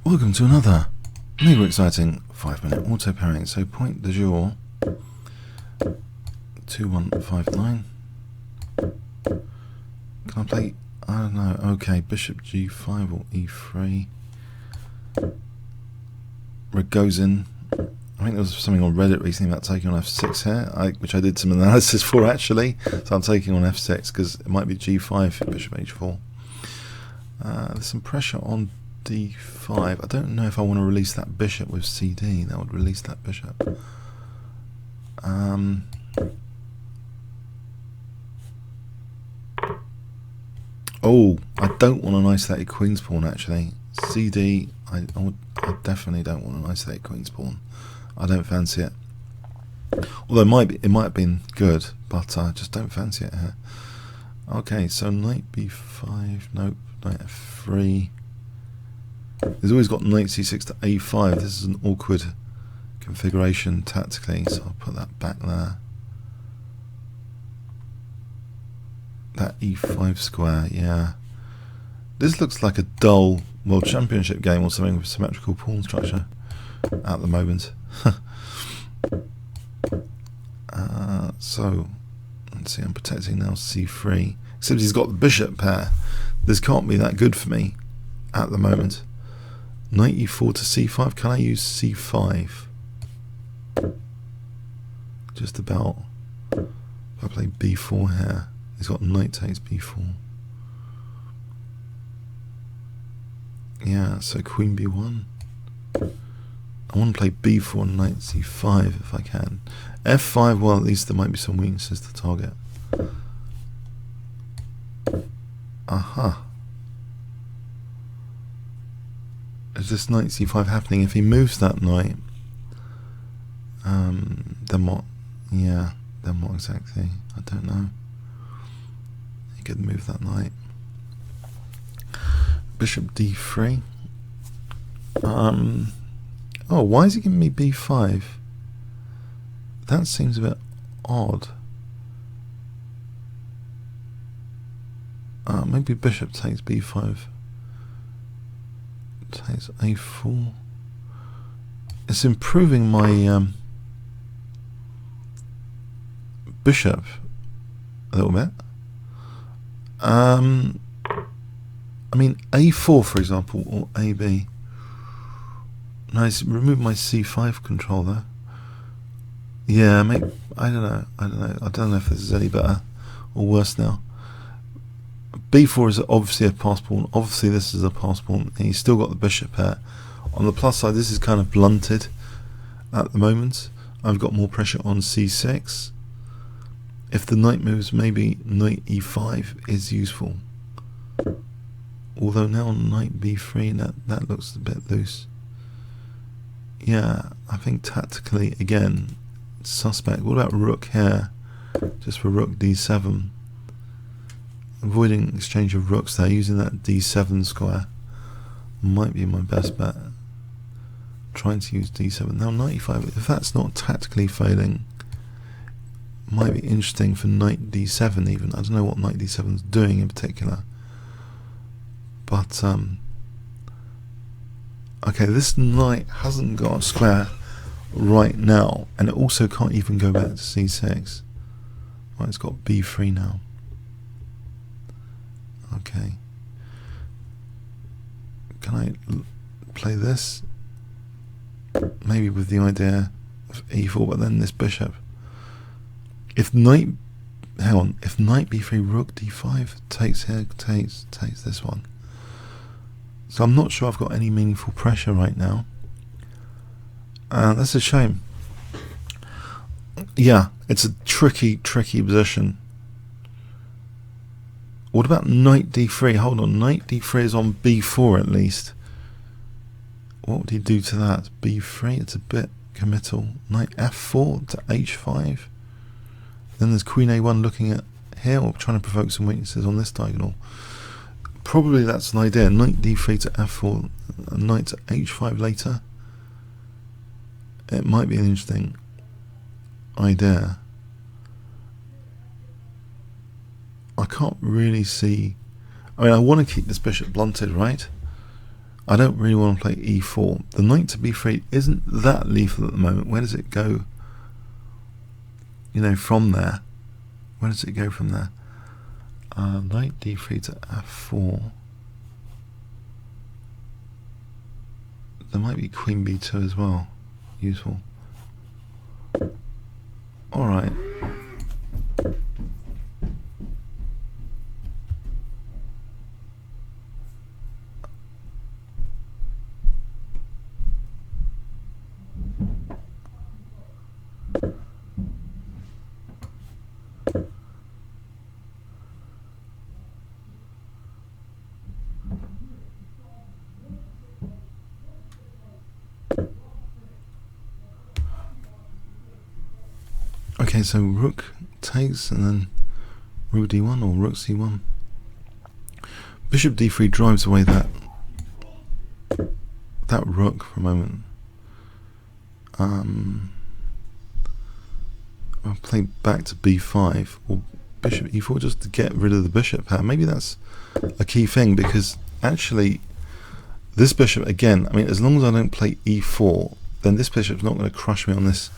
Welcome to another mega exciting 5-minute auto pairing. So point du jour 2159. Can I play? I don't know. Okay, bishop g5 or e3. Ragozin. I think there was something on Reddit recently about taking on f6 here, which I did some analysis for actually. So I'm taking on f6 because it might be g5, bishop h4. There's some pressure on d5. I don't know if I want to release that bishop with cd. That would release that bishop. Oh, I don't want an isolated queen's pawn actually. cd, I definitely don't want an isolated queen's pawn. I don't fancy it. Although it might have been good, but I just don't fancy it here. Okay, so knight b5, nope, knight f3. There's always got knight c6 to a5. This is an awkward configuration tactically, so I'll put that back there. That e5 square, yeah. This looks like a dull World Championship game or something with symmetrical pawn structure at the moment. So let's see, I'm protecting now c3, except he's got the bishop pair. This can't be that good for me at the moment. Knight e4 to c5. Can I use c5? Just about. If I play b4 here, he's got knight takes b4. Yeah, so queen b1. I want to play b4 and knight c5 if I can. f5, well, at least there might be some weaknesses to target. Aha. Is this knight c5 happening? If he moves that knight, then what? Yeah, then what exactly? I don't know. He could move that knight. Bishop d3. Oh, why is he giving me b5? That seems a bit odd. Maybe bishop takes b5. Takes a4. It's improving my bishop a little bit. I mean a4 for example, or ab. Nice. Remove my c5 control there. Yeah, maybe, I don't know. I don't know if this is any better or worse now. b4 is obviously a pass pawn. Obviously this is a pass pawn. And he's still got the bishop pair. On the plus side, this is kind of blunted at the moment. I've got more pressure on c6. If the knight moves, maybe knight e5 is useful. Although now knight b3, that looks a bit loose. Yeah, I think tactically, again, it's suspect. What about rook here? Just for rook d7. Avoiding exchange of rooks there, using that d7 square might be my best bet. Trying to use d7. Now knight e5, if that's not tactically failing, might be interesting for knight d7 even. I don't know what knight d7 is doing in particular. But, okay, this knight hasn't got a square right now, and it also can't even go back to c6. Right, it's got b3 now. Okay. Can I play this? Maybe with the idea of e4, but then this bishop. If knight, hang on, if knight b3, rook d5 takes here, takes this one. So I'm not sure I've got any meaningful pressure right now. That's a shame. Yeah, it's a tricky position. What about knight d3? Hold on, knight d3 is on b4 at least. What would he do to that? b3, it's a bit committal. Knight f4 to h5. Then there's queen a1 looking at here, or trying to provoke some weaknesses on this diagonal. Probably that's an idea. Knight d3 to f4, knight to h5 later. It might be an interesting idea. I can't really see. I mean, I want to keep this bishop blunted, right? I don't really want to play e4. The knight to b3 isn't that lethal at the moment. Where does it go? You know, from there. Where does it go from there? Knight d3 to f4. There might be queen b2 as well. Useful. Alright. Okay, so rook takes and then rook d1 or rook c1. Bishop d3 drives away that rook for a moment. I'll play back to b5 or bishop e4 just to get rid of the bishop pair. Maybe that's a key thing, because actually this bishop, again, I mean, as long as I don't play e4, then this bishop's not going to crush me on this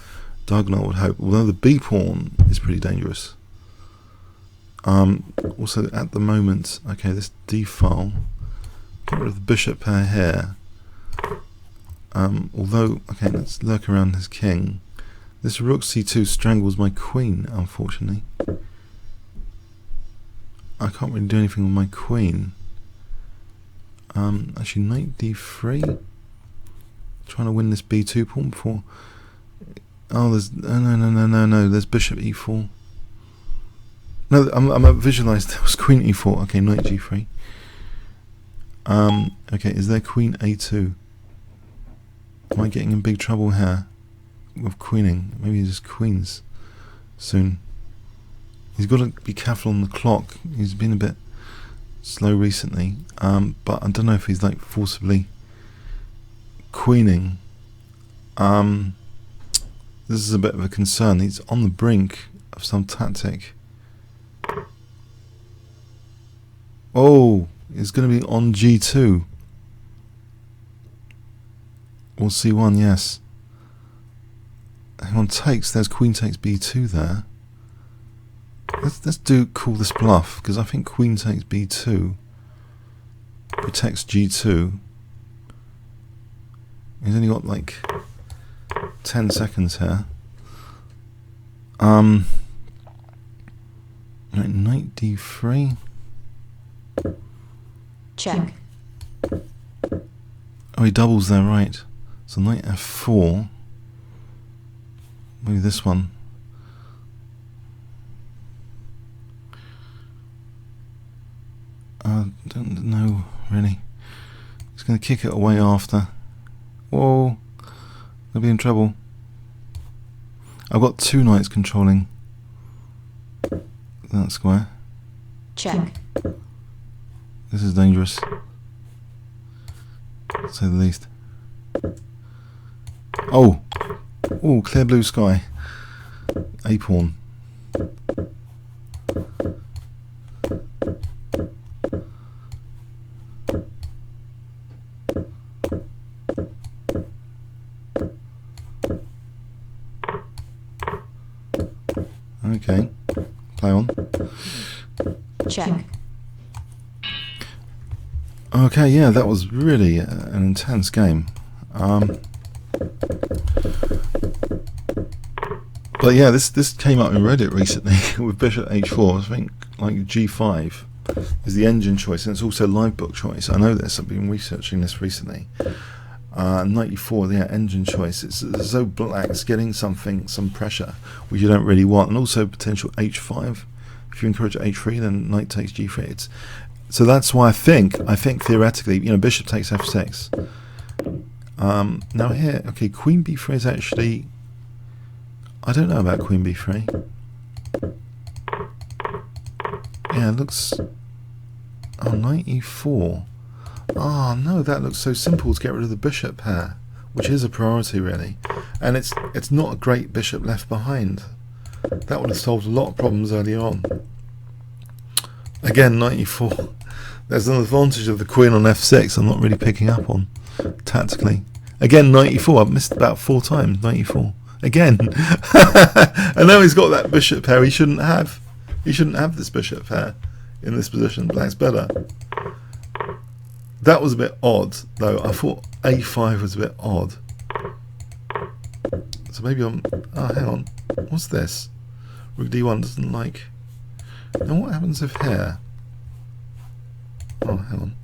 diagonal, I would hope, although the b pawn is pretty dangerous. Also at the moment, okay, this d file, get rid of the bishop pair here. Although, okay, let's lurk around his king. This rook c2 strangles my queen, unfortunately. I can't really do anything with my queen. Actually, knight d3. Trying to win this b2 pawn before. Oh, there's no. There's bishop e4. No, I'm visualized. There was queen e4. Okay, knight g3. Okay, is there queen a2? Am I getting in big trouble here with queening? Maybe he just queens soon. He's got to be careful on the clock. He's been a bit slow recently, but I don't know if he's like forcibly queening. This is a bit of a concern. He's on the brink of some tactic. Oh, it's going to be on g2 or c1. Yes. Hang on, takes. There's queen takes b2 there. Let's call this bluff, because I think queen takes b2 protects g2. He's only got like 10 seconds here. Right, knight d3. Check. Oh, he doubles there, right. So knight f4. Maybe this one. I don't know, really. He's going to kick it away after. Whoa. I'll be in trouble. I've got two knights controlling that square. Check. This is dangerous, to say the least. Oh! Oh, clear blue sky. A pawn. Okay, play on. Check. Okay, yeah, that was really an intense game. But yeah, this came up in Reddit recently with bishop h4. I think like g5 is the engine choice, and it's also live book choice. I know this. I've been researching this recently. Knight e4, yeah, engine choice. It's so black's getting some pressure which you don't really want, and also potential h5. If you encourage h3, then knight takes g3. So that's why I think theoretically, you know, bishop takes f6. Now here, okay, queen b3 is actually, I don't know about queen b3. Yeah, it looks, oh, knight e4. Oh no, that looks so simple to get rid of the bishop pair, which is a priority really, and it's not a great bishop left behind. That would have solved a lot of problems early on. Again, knight e4. there's an advantage of the queen on f6 I'm not really picking up on tactically. Again, 94. I've missed about 4 times. 94 again. And now he's got that bishop pair he shouldn't have. He shouldn't have this bishop pair in this position. Black's better. That was a bit odd, though. I thought a5 was a bit odd. So maybe I'm... Oh, hang on. What's this? Rook d1 doesn't like... Now what happens if here? Oh, hang on.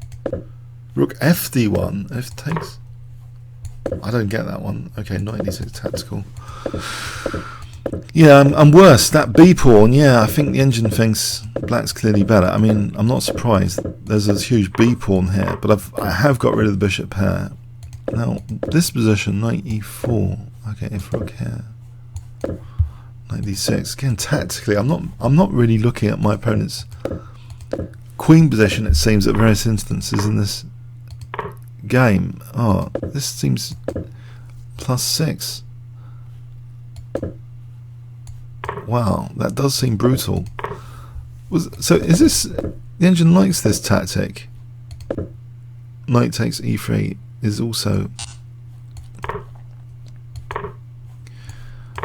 Rook fd1. F takes... I don't get that one. Okay, 96 tactical. Yeah, I'm worse. That B pawn, yeah, I think the engine thinks black's clearly better. I mean, I'm not surprised. There's a huge B pawn here, but I have got rid of the bishop pair. Now, this position, knight e4. Okay, if rook here. Knight d6. Again, tactically, I'm not really looking at my opponent's queen position, it seems, at various instances in this game. Oh, this seems +6. Wow, that does seem brutal. So is this... The engine likes this tactic. Knight takes e3 is also...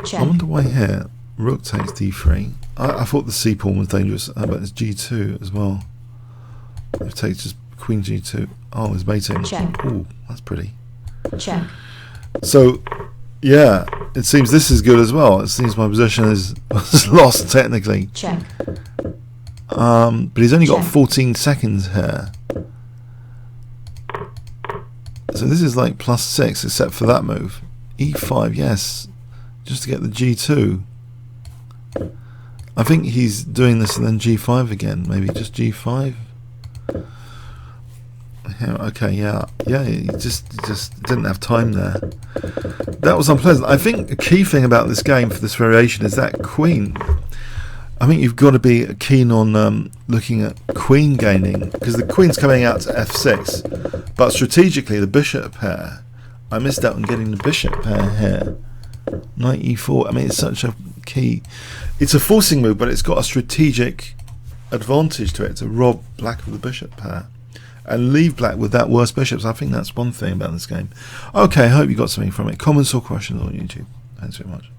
Check. I wonder why here. Rook takes d3. I thought the c pawn was dangerous. How about this g2 as well? If takes just queen g2. Oh, it's mating. Check. Ooh, that's pretty. Check. So, yeah, it seems this is good as well. It seems my position is lost technically. Check. But he's only got Check. 14 seconds here. So this is like +6 except for that move. e5, yes, just to get the g2. I think he's doing this and then g5 again. Maybe just g5. Yeah, okay, yeah, he just didn't have time there. That was unpleasant. I think the key thing about this game for this variation is that queen. I think you've got to be keen on looking at queen gaining, because the queen's coming out to f6, but strategically the bishop pair, I missed out on getting the bishop pair here. Knight e4. I mean, it's such a key. It's a forcing move, but it's got a strategic advantage to it to rob black of the bishop pair and leave black with that worse bishop. So I think that's one thing about this game. Okay, I hope you got something from it. Comments or questions on YouTube. Thanks very much.